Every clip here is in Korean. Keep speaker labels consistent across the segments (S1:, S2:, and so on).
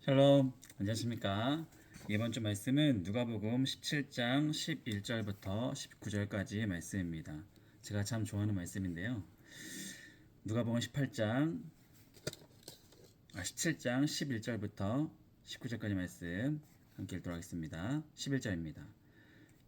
S1: 샬롬, 안녕하십니까? 이번 주 말씀은 누가복음 17장 11절부터 19절까지의 말씀입니다. 제가 참 좋아하는 말씀인데요. 누가복음 17장 11절부터 19절까지 말씀 함께 읽도록 하겠습니다. 11절입니다.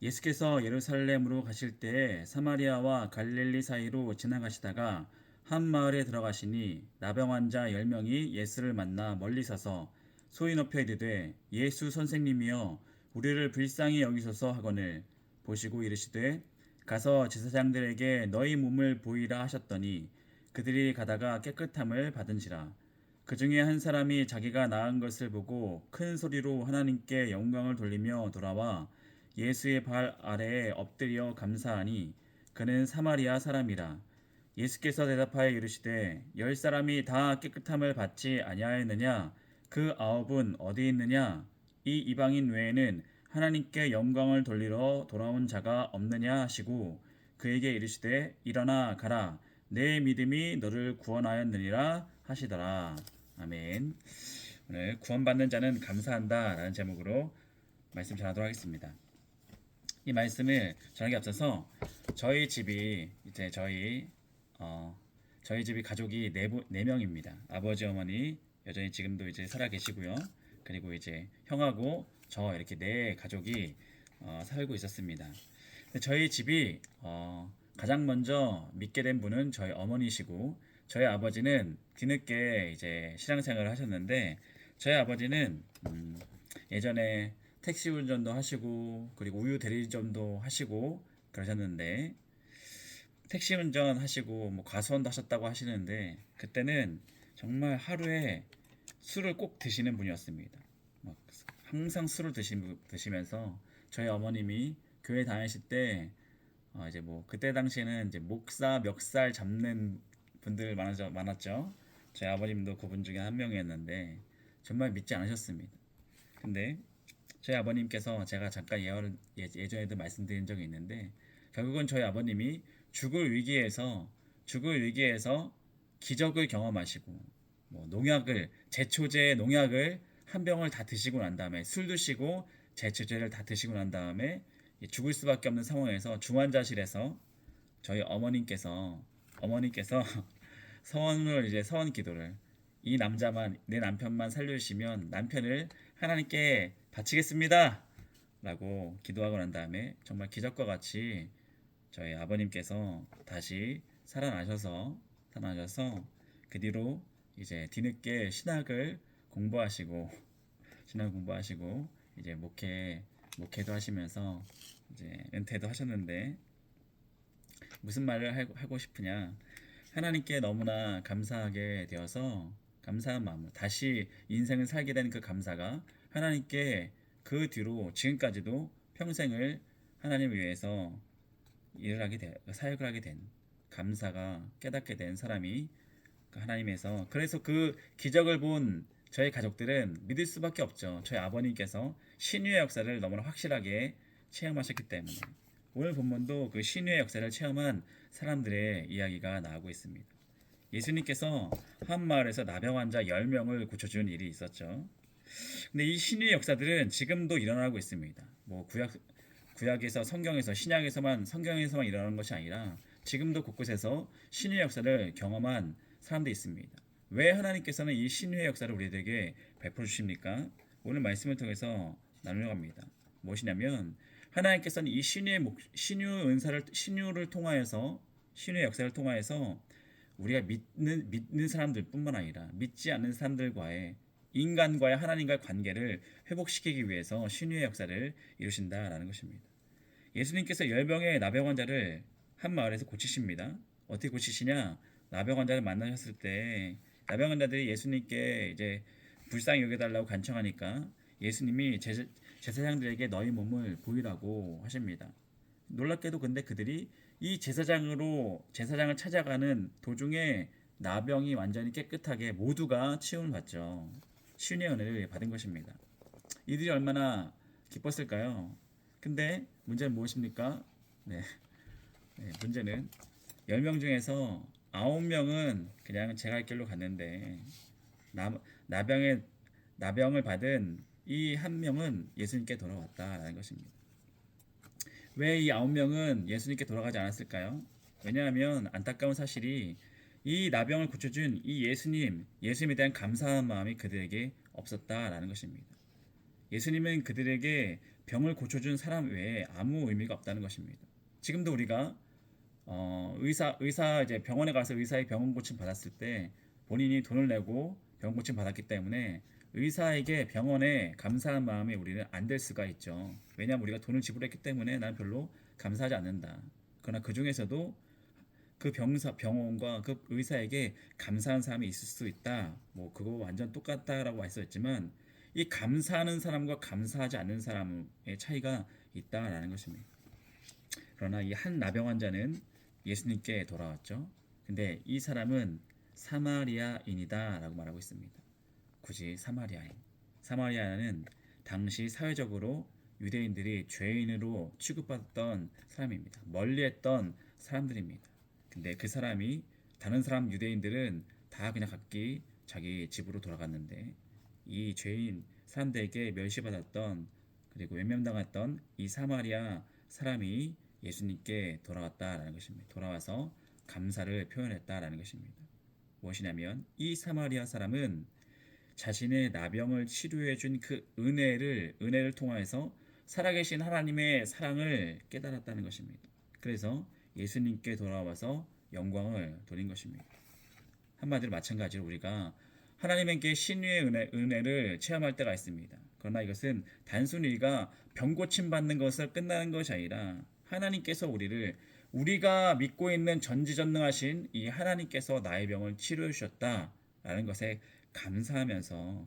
S1: 예수께서 예루살렘으로 가실 때 사마리아와 갈릴리 사이로 지나가시다가 한 마을에 들어가시니 나병 환자 10명이 예수를 만나 멀리 서서 소리 높여 이르되 예수 선생님이여 우리를 불쌍히 여기소서 하거늘 보시고 이르시되 가서 제사장들에게 너희 몸을 보이라 하셨더니 그들이 가다가 깨끗함을 받은지라. 그 중에 한 사람이 자기가 나은 것을 보고 큰 소리로 하나님께 영광을 돌리며 돌아와 예수의 발 아래에 엎드려 감사하니 그는 사마리아 사람이라. 예수께서 대답하여 이르시되 10사람이 다 깨끗함을 받지 아니하였느냐? 그 9은 어디 있느냐? 이 이방인 외에는 하나님께 영광을 돌리러 돌아온 자가 없느냐 하시고 그에게 이르시되 일어나 가라 내 믿음이 너를 구원하였느니라 하시더라. 아멘. 오늘 구원받는 자는 감사한다 라는 제목으로 말씀 전하도록 하겠습니다. 이 말씀을 전하기 앞서서 저희 집이 이제 저희 집이 가족이 네 명입니다. 아버지 어머니 여전히 지금도 이제 살아 계시고요. 그리고 이제 형하고 저 이렇게 네 가족이 살고 있었습니다. 저희 집이 가장 먼저 믿게 된 분은 저희 어머니시고 저희 아버지는 뒤늦게 이제 신앙생활을 하셨는데 저희 아버지는 예전에 택시 운전도 하시고 그리고 우유 대리점도 하시고 그러셨는데 택시 운전 하시고 뭐 과수원도 하셨다고 하시는데 그때는 정말 하루에 술을 꼭 드시는 분이었습니다. 막 항상 술을 드시면서 저희 어머님이 교회 다니실 때 이제 뭐 그때 당시에는 이제 목사 멱살 잡는 분들 많았죠. 저희 아버님도 그분 중에 한 명이었는데 정말 믿지 않으셨습니다. 근데 저희 아버님께서 제가 잠깐 예전에도 말씀드린 적이 있는데 결국은 저희 아버님이 죽을 위기에서 기적을 경험하시고 뭐 제초제 농약을 한 병을 다 드시고 난 다음에 술 드시고 제초제를 다 드시고 난 다음에 죽을 수밖에 없는 상황에서 중환자실에서 저희 어머니께서 서원 기도를 이 남자만 내 남편만 살려주시면 남편을 하나님께 바치겠습니다 라고 기도하고 난 다음에 정말 기적과 같이 저희 아버님께서 다시 살아나셔서 그 뒤로 이제 뒤늦게 신학 공부하시고 이제 목회도 하시면서 이제 은퇴도 하셨는데 무슨 말을 하고 싶으냐? 하나님께 너무나 감사하게 되어서 감사한 마음으로 다시 인생을 살게 된 그 감사가 하나님께 그 뒤로 지금까지도 평생을 하나님을 위해서 사역을 하게 된 감사가 깨닫게 된 사람이 하나님에서 그래서 그 기적을 본 저희 가족들은 믿을 수밖에 없죠. 저희 아버님께서 신유의 역사를 너무나 확실하게 체험하셨기 때문에 오늘 본문도 그 신유의 역사를 체험한 사람들의 이야기가 나오고 있습니다. 예수님께서 한 마을에서 나병 환자 10명을 고쳐준 일이 있었죠. 근데 이 신유의 역사들은 지금도 일어나고 있습니다. 뭐 구약에서 성경에서만 일어나는 것이 아니라 지금도 곳곳에서 신유의 역사를 경험한 사람들이 있습니다. 왜 하나님께서는 이 신유의 역사를 우리에게 베풀어 주십니까? 오늘 말씀을 통해서 나누려고 합니다. 무엇이냐면 하나님께서는 이 신유의 역사를 통하여서 우리가 믿는 사람들뿐만 아니라 믿지 않는 사람들과의 인간과의 하나님과의 관계를 회복시키기 위해서 신유의 역사를 이루신다라는 것입니다. 예수님께서 10명의 나병 환자를 한 마을에서 고치십니다. 어떻게 고치시냐? 나병 환자를 만나셨을 때 나병 환자들이 예수님께 이제 불쌍히 여겨달라고 간청하니까 예수님이 제사장들에게 너희 몸을 보이라고 하십니다. 놀랍게도 근데 그들이 이 제사장을 찾아가는 도중에 나병이 완전히 깨끗하게 모두가 치유를 받죠. 신의 은혜를 받은 것입니다. 이들이 얼마나 기뻤을까요? 근데 문제는 무엇입니까? 문제는 10명 중에서 9명은 그냥 제갈 길로 갔는데 나병에 나병을 받은 이 한 명은 예수님께 돌아왔다라는 것입니다. 왜 이 9명은 예수님께 돌아가지 않았을까요? 왜냐하면 안타까운 사실이 이 나병을 고쳐준 이 예수님에 대한 감사한 마음이 그들에게 없었다라는 것입니다. 예수님은 그들에게 병을 고쳐준 사람 외에 아무 의미가 없다는 것입니다. 지금도 우리가 의사 이제 병원에 가서 의사의 병원 고침 받았을 때 본인이 돈을 내고 병원 고침 받았기 때문에 의사에게 병원에 감사한 마음이 우리는 안 될 수가 있죠. 왜냐하면 우리가 돈을 지불했기 때문에 난 별로 감사하지 않는다. 그러나 그 중에서도 그 병원과 그 의사에게 감사한 사람이 있을 수 있다. 뭐 그거 완전 똑같다라고 말씀했지만 이 감사하는 사람과 감사하지 않는 사람의 차이가 있다라는 것입니다. 그러나 이 한 나병 환자는 예수님께 돌아왔죠. 근데 이 사람은 사마리아인이다라고 말하고 있습니다. 굳이 사마리아인. 사마리아는 당시 사회적으로 유대인들이 죄인으로 취급받았던 사람입니다. 멀리했던 사람들입니다. 근데 그 사람이 다른 사람 유대인들은 다 그냥 각기 자기 집으로 돌아갔는데 이 죄인 사람들에게 멸시받았던 그리고 외면당했던 이 사마리아 사람이 예수님께 돌아왔다라는 것입니다. 돌아와서 감사를 표현했다라는 것입니다. 무엇이냐면 이 사마리아 사람은 자신의 나병을 치료해 준 그 은혜를 통하여서 살아계신 하나님의 사랑을 깨달았다는 것입니다. 그래서 예수님께 돌아와서 영광을 돌린 것입니다. 한마디로 마찬가지로 우리가 하나님께 신유의 은혜를 체험할 때가 있습니다. 그러나 이것은 단순히 우리가 병 고침 받는 것을 끝나는 것이 아니라 하나님께서 우리가 믿고 있는 전지전능하신 이 하나님께서 나의 병을 치료해 주셨다라는 것에 감사하면서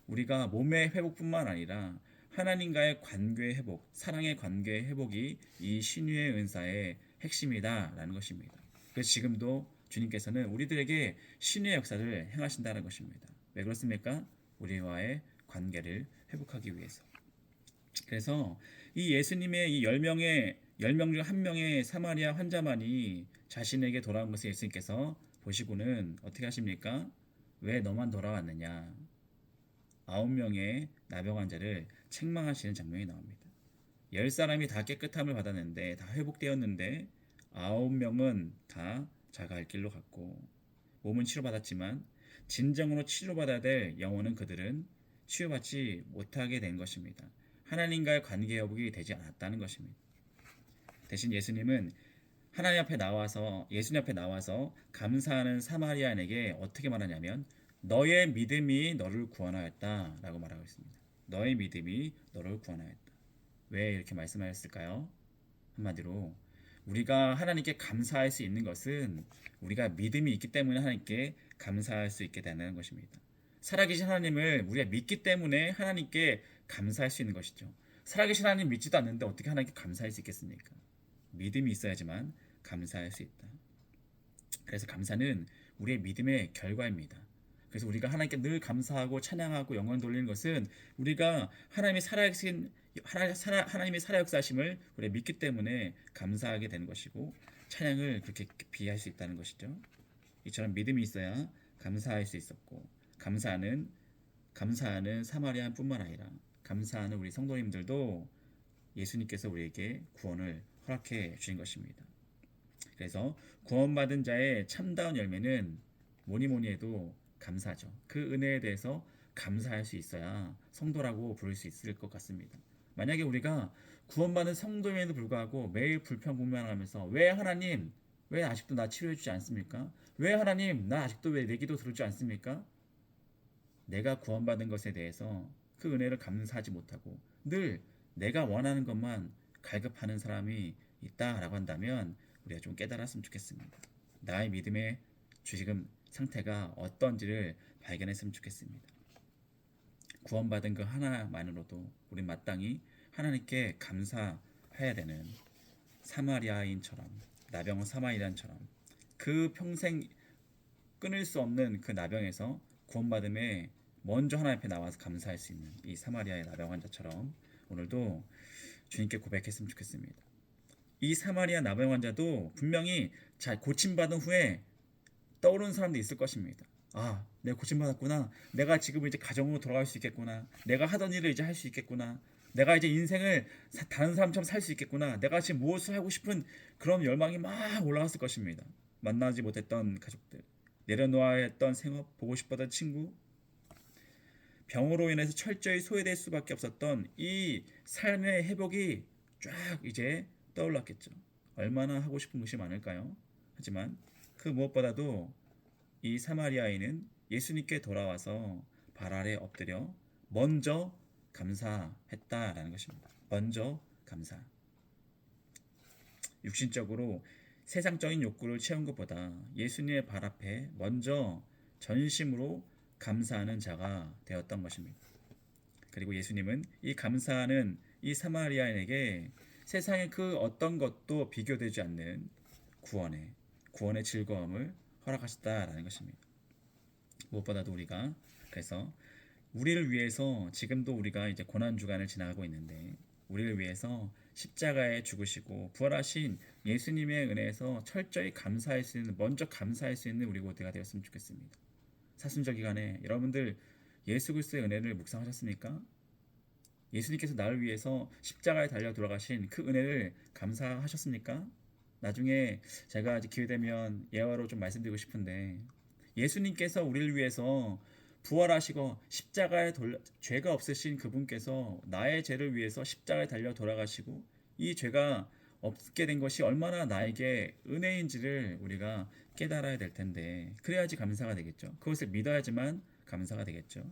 S1: 우리가 몸의 회복뿐만 아니라 하나님과의 관계의 회복, 사랑의 관계의 회복이 이 신유의 은사의 핵심이다라는 것입니다. 그래서 지금도 주님께서는 우리들에게 신유의 역사를 행하신다는 것입니다. 왜 그렇습니까? 우리와의 관계를 회복하기 위해서. 그래서 이 예수님의 이 10명 중 한 명의 사마리아 환자만이 자신에게 돌아온 것을 예수님께서 보시고는 어떻게 하십니까? 왜 너만 돌아왔느냐? 9명의 나병 환자를 책망하시는 장면이 나옵니다. 10사람이 다 깨끗함을 받았는데 다 회복되었는데 9명은 다 자갈 길로 갔고 몸은 치료받았지만 진정으로 치료받아야 될 영혼은 그들은 치유받지 못하게 된 것입니다. 하나님과의 관계 회복이 되지 않았다는 것입니다. 대신 예수님 앞에 나와서 감사하는 사마리아인에게 어떻게 말하냐면 너의 믿음이 너를 구원하였다라고 말하고 있습니다. 너의 믿음이 너를 구원하였다. 왜 이렇게 말씀하셨을까요? 한마디로 우리가 하나님께 감사할 수 있는 것은 우리가 믿음이 있기 때문에 하나님께 감사할 수 있게 되는 것입니다. 살아계신 하나님을 우리가 믿기 때문에 하나님께 감사할 수 있는 것이죠. 살아계신 하나님 믿지도 않는데 어떻게 하나님께 감사할 수 있겠습니까? 믿음이 있어야지만 감사할 수 있다. 그래서 감사는 우리의 믿음의 결과입니다. 그래서 우리가 하나님께 늘 감사하고 찬양하고 영광 돌리는 것은 우리가 하나님의 살아역사심을 우리가 믿기 때문에 감사하게 되는 것이고 찬양을 그렇게 비할 수 있다는 것이죠. 이처럼 믿음이 있어야 감사할 수 있었고 감사하는 사마리아뿐만 아니라 감사하는 우리 성도님들도 예수님께서 우리에게 구원을 허락해 주신 것입니다. 그래서 구원받은 자의 참다운 열매는 뭐니 해도 감사죠. 그 은혜에 대해서 감사할 수 있어야 성도라고 부를 수 있을 것 같습니다. 만약에 우리가 구원받은 성도임에도 불구하고 매일 불평불만하면서 왜 하나님 왜 아직도 나 치료해 주지 않습니까? 왜 하나님 나 아직도 왜 내 기도 들어주지 않습니까? 내가 구원받은 것에 대해서 그 은혜를 감사하지 못하고 늘 내가 원하는 것만 갈급하는 사람이 있다라고 한다면 우리가 좀 깨달았으면 좋겠습니다. 나의 믿음의 지금 상태가 어떤지를 발견했으면 좋겠습니다. 구원받은 그 하나만으로도 우리 마땅히 하나님께 감사해야 되는 사마리아인처럼 나병 사마리아인처럼 그 평생 끊을 수 없는 그 나병에서 구원받음에 먼저 하나님 앞에 나와서 감사할 수 있는 이 사마리아의 나병 환자처럼 오늘도 주님께 고백했으면 좋겠습니다. 이 사마리아 나병 환자도 분명히 잘 고침받은 후에 떠오르는 사람도 있을 것입니다. 내가 고침받았구나. 내가 지금 이제 가정으로 돌아갈 수 있겠구나. 내가 하던 일을 이제 할 수 있겠구나. 내가 이제 인생을 다른 사람처럼 살 수 있겠구나. 내가 지금 무엇을 하고 싶은 그런 열망이 막 올라갔을 것입니다. 만나지 못했던 가족들, 내려놓아야 했던 생업, 보고 싶었던 친구, 병으로 인해서 철저히 소외될 수밖에 없었던 이 삶의 회복이 쫙 이제 떠올랐겠죠. 얼마나 하고 싶은 것이 많을까요? 하지만 그 무엇보다도 이 사마리아인은 예수님께 돌아와서 발 아래 엎드려 먼저 감사했다라는 것입니다. 먼저 감사. 육신적으로 세상적인 욕구를 채운 것보다 예수님의 발 앞에 먼저 전심으로 감사하는 자가 되었던 것입니다. 그리고 예수님은 이 감사하는 이 사마리아인에게 세상의 그 어떤 것도 비교되지 않는 구원의 즐거움을 허락하셨다라는 것입니다. 무엇보다도 우리가 그래서 우리를 위해서 지금도 우리가 이제 고난 주간을 지나가고 있는데 우리를 위해서 십자가에 죽으시고 부활하신 예수님의 은혜에서 철저히 감사할 수 있는 먼저 감사할 수 있는 우리 모두가 되었으면 좋겠습니다. 사순절 기간에 여러분들 예수 그리스도의 은혜를 묵상하셨습니까? 예수님께서 나를 위해서 십자가에 달려 돌아가신 그 은혜를 감사하셨습니까? 나중에 제가 기회되면 예화로 좀 말씀드리고 싶은데 예수님께서 우리를 위해서 부활하시고 십자가에 죄가 없으신 그분께서 나의 죄를 위해서 십자가에 달려 돌아가시고 이 죄가 없게 된 것이 얼마나 나에게 은혜인지를 우리가 깨달아야 될 텐데 그래야지 감사가 되겠죠. 그것을 믿어야지만 감사가 되겠죠.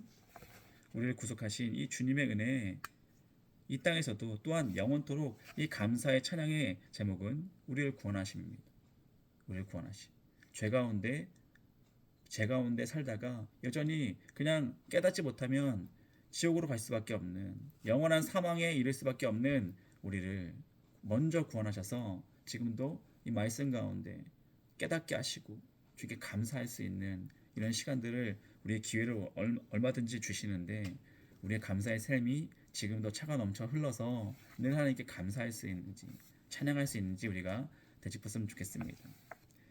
S1: 우리를 구속하신 이 주님의 은혜 이 땅에서도 또한 영원토록 이 감사의 찬양의 제목은 우리를 구원하심입니다. 우리를 구원하심. 죄 가운데 살다가 여전히 그냥 깨닫지 못하면 지옥으로 갈 수밖에 없는 영원한 사망에 이를 수밖에 없는 우리를 먼저 구원하셔서 지금도 이 말씀 가운데 깨닫게 하시고 주께 감사할 수 있는 이런 시간들을 우리의 기회를 얼마든지 주시는데 우리의 감사의 삶이 지금도 차가 넘쳐 흘러서 늘 하나님께 감사할 수 있는지 찬양할 수 있는지 우리가 되짚었으면 좋겠습니다.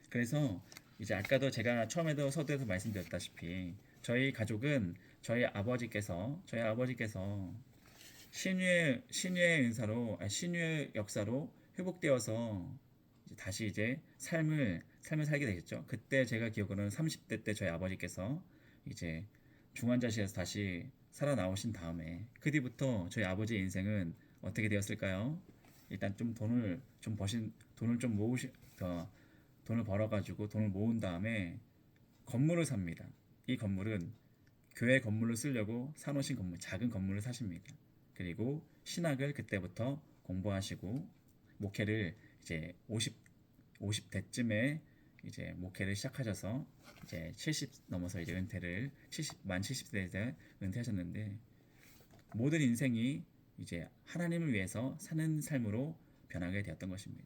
S1: 그래서 이제 아까도 제가 처음에도 서두에서 말씀드렸다시피 저희 가족은 저희 아버지께서 신유의 은사로 신유의 역사로 회복되어서 다시 이제 삶을 살게 되겠죠. 그때 제가 기억으로는 30대 때 저희 아버지께서 이제 중환자실에서 다시 살아나오신 다음에 그 뒤부터 저희 아버지의 인생은 어떻게 되었을까요? 일단 좀 돈을 좀 돈을 벌어가지고 돈을 모은 다음에 건물을 삽니다. 이 건물은 교회 건물로 쓰려고 사놓으신 건물, 작은 건물을 사십니다. 그리고 신학을 그때부터 공부하시고 목회를 이제 50대쯤에 이제 목회를 시작하셔서 이제 70 넘어서 이제 만 70세에 은퇴하셨는데 모든 인생이 이제 하나님을 위해서 사는 삶으로 변하게 되었던 것입니다.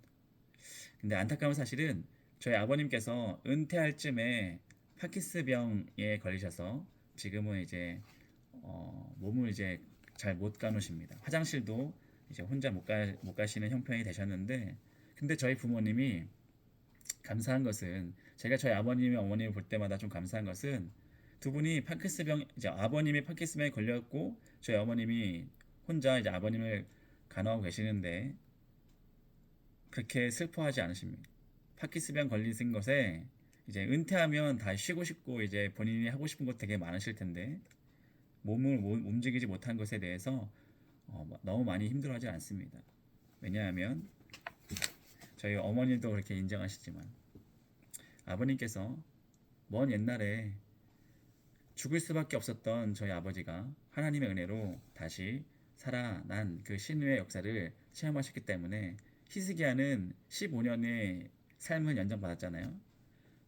S1: 근데 안타까운 사실은 저희 아버님께서 은퇴할 쯤에 파킨스병에 걸리셔서 지금은 이제 몸을 이제 잘 못 가누십니다. 화장실도 이제 혼자 못 가시는 형편이 되셨는데 근데 저희 부모님이 감사한 것은 제가 저희 아버님이 어머님을 볼 때마다 좀 감사한 것은 두 분이 이제 아버님이 파킨스병에 걸렸고 저희 어머님이 혼자 이제 아버님을 간호하고 계시는데 그렇게 슬퍼하지 않으십니다. 파킨스병 걸리신 것에 이제 은퇴하면 다 쉬고 싶고 이제 본인이 하고 싶은 것 되게 많으실 텐데 몸을 움직이지 못한 것에 대해서 너무 많이 힘들어하지 않습니다. 왜냐하면 저희 어머니도 그렇게 인정하시지만 아버님께서 먼 옛날에 죽을 수밖에 없었던 저희 아버지가 하나님의 은혜로 다시 살아난 그 신유의 역사를 체험하셨기 때문에 히스기야는 15년의 삶을 연장받았잖아요.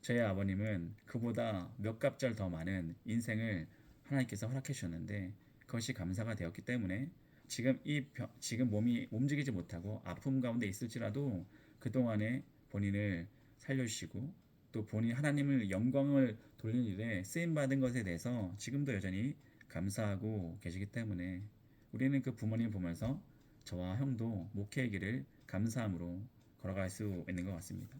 S1: 저희 아버님은 그보다 몇 갑절 더 많은 인생을 하나님께서 허락해 주셨는데 그것이 감사가 되었기 때문에 지금 몸이 움직이지 못하고 아픔 가운데 있을지라도 그동안에 본인을 살려주시고 또 본인 하나님을 영광을 돌리는 일에 쓰임받은 것에 대해서 지금도 여전히 감사하고 계시기 때문에 우리는 그 부모님 보면서 저와 형도 목회의 길을 감사함으로 걸어갈 수 있는 것 같습니다.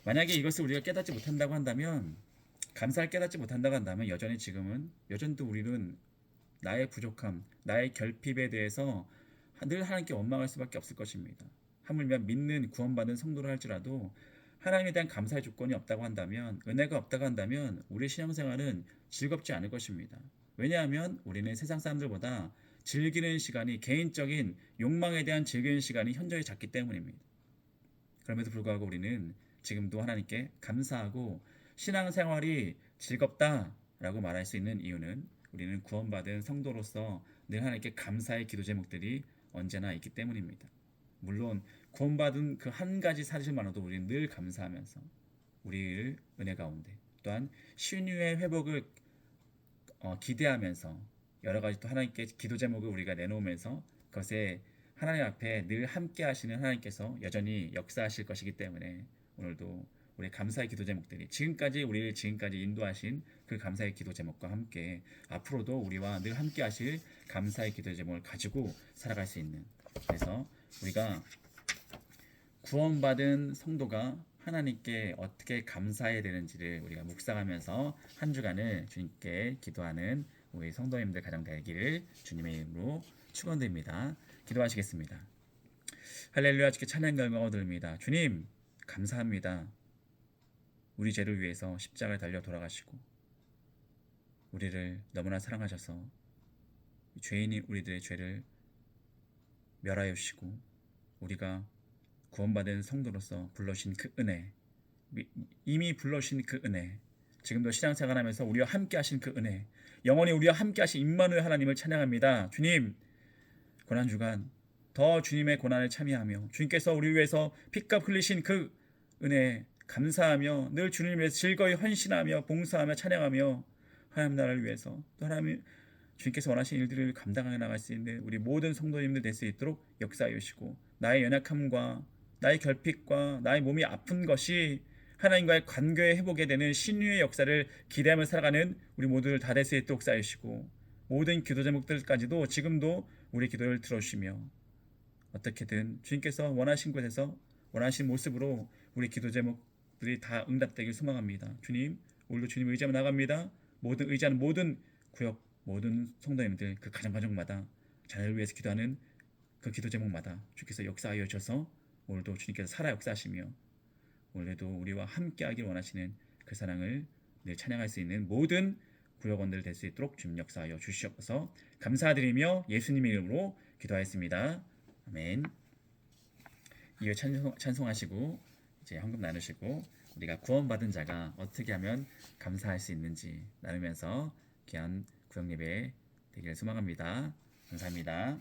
S1: 만약에 이것을 우리가 깨닫지 못한다고 한다면 감사를 깨닫지 못한다고 한다면 여전히 또 우리는 나의 부족함, 나의 결핍에 대해서 늘 하나님께 원망할 수밖에 없을 것입니다. 하물며 믿는 구원받은 성도를 할지라도 하나님에 대한 감사의 조건이 없다고 한다면, 은혜가 없다고 한다면 우리의 신앙생활은 즐겁지 않을 것입니다. 왜냐하면 우리는 세상 사람들보다 즐기는 시간이, 개인적인 욕망에 대한 즐기는 시간이 현저히 작기 때문입니다. 그럼에도 불구하고 우리는 지금도 하나님께 감사하고 신앙생활이 즐겁다라고 말할 수 있는 이유는 우리는 구원받은 성도로서 늘 하나님께 감사의 기도 제목들이 언제나 있기 때문입니다. 물론 구원받은 그 한 가지 사실만으로도 우리는 늘 감사하면서 우리를 은혜 가운데 또한 신유의 회복을 기대하면서 여러 가지 또 하나님께 기도 제목을 우리가 내놓으면서 그것에 하나님 앞에 늘 함께 하시는 하나님께서 여전히 역사하실 것이기 때문에 오늘도 우리 감사의 기도 제목들이 우리를 지금까지 인도하신 그 감사의 기도 제목과 함께 앞으로도 우리와 늘 함께 하실 감사의 기도 제목을 가지고 살아갈 수 있는, 그래서 우리가 구원받은 성도가 하나님께 어떻게 감사해야 되는지를 우리가 묵상하면서 한 주간을 주님께 기도하는 우리 성도님들 가정 되기를 주님의 이름으로 축원드립니다. 기도하시겠습니다. 할렐루야. 주께 찬양 결과가 얻습니다. 주님 감사합니다. 우리 죄를 위해서 십자가에 달려 돌아가시고 우리를 너무나 사랑하셔서 죄인인 우리들의 죄를 멸하여 주시고 우리가 구원받은 성도로서 불러주신 그 은혜, 이미 불러주신 그 은혜, 지금도 신앙생활하면서 우리와 함께 하신 그 은혜, 영원히 우리와 함께 하신 임마누엘 하나님을 찬양합니다. 주님, 고난주간 더 주님의 고난을 참여하며 주님께서 우리 위해서 피값 흘리신 그 은혜에 감사하며 늘 주님을 위해서 즐거이 헌신하며 봉사하며 찬양하며 하나님 나라를 위해서 또 하나님 주님께서 원하시는 일들을 감당해 나갈 수 있는 우리 모든 성도님들 될 수 있도록 역사해 주시고 나의 연약함과 나의 결핍과 나의 몸이 아픈 것이 하나님과의 관계의 회복에 되는 신유의 역사를 기대하며 살아가는 우리 모두를 다 될 수 있도록 역사해 주시고 모든 기도 제목들까지도 지금도 우리 기도를 들어주시며 어떻게든 주님께서 원하신 곳에서 원하신 모습으로 우리 기도 제목들이 다 응답되길 소망합니다. 주님, 오늘도 주님 의지하며 나갑니다. 의지하는 모든 구역, 모든 성도님들 그 가정마다 자녀를 위해서 기도하는 그 기도 제목마다 주께서 역사하여 주셔서 오늘도 주님께서 살아 역사하시며 오늘도 우리와 함께하길 원하시는 그 사랑을 늘 찬양할 수 있는 모든 구역원들 될 수 있도록 주님 역사하여 주시옵소서. 감사드리며 예수님의 이름으로 기도하였습니다. 아멘. 이후 찬송하시고 이제 헌금 나누시고 우리가 구원받은 자가 어떻게 하면 감사할 수 있는지 나누면서 귀한 구역 예배 되기를 소망합니다. 감사합니다.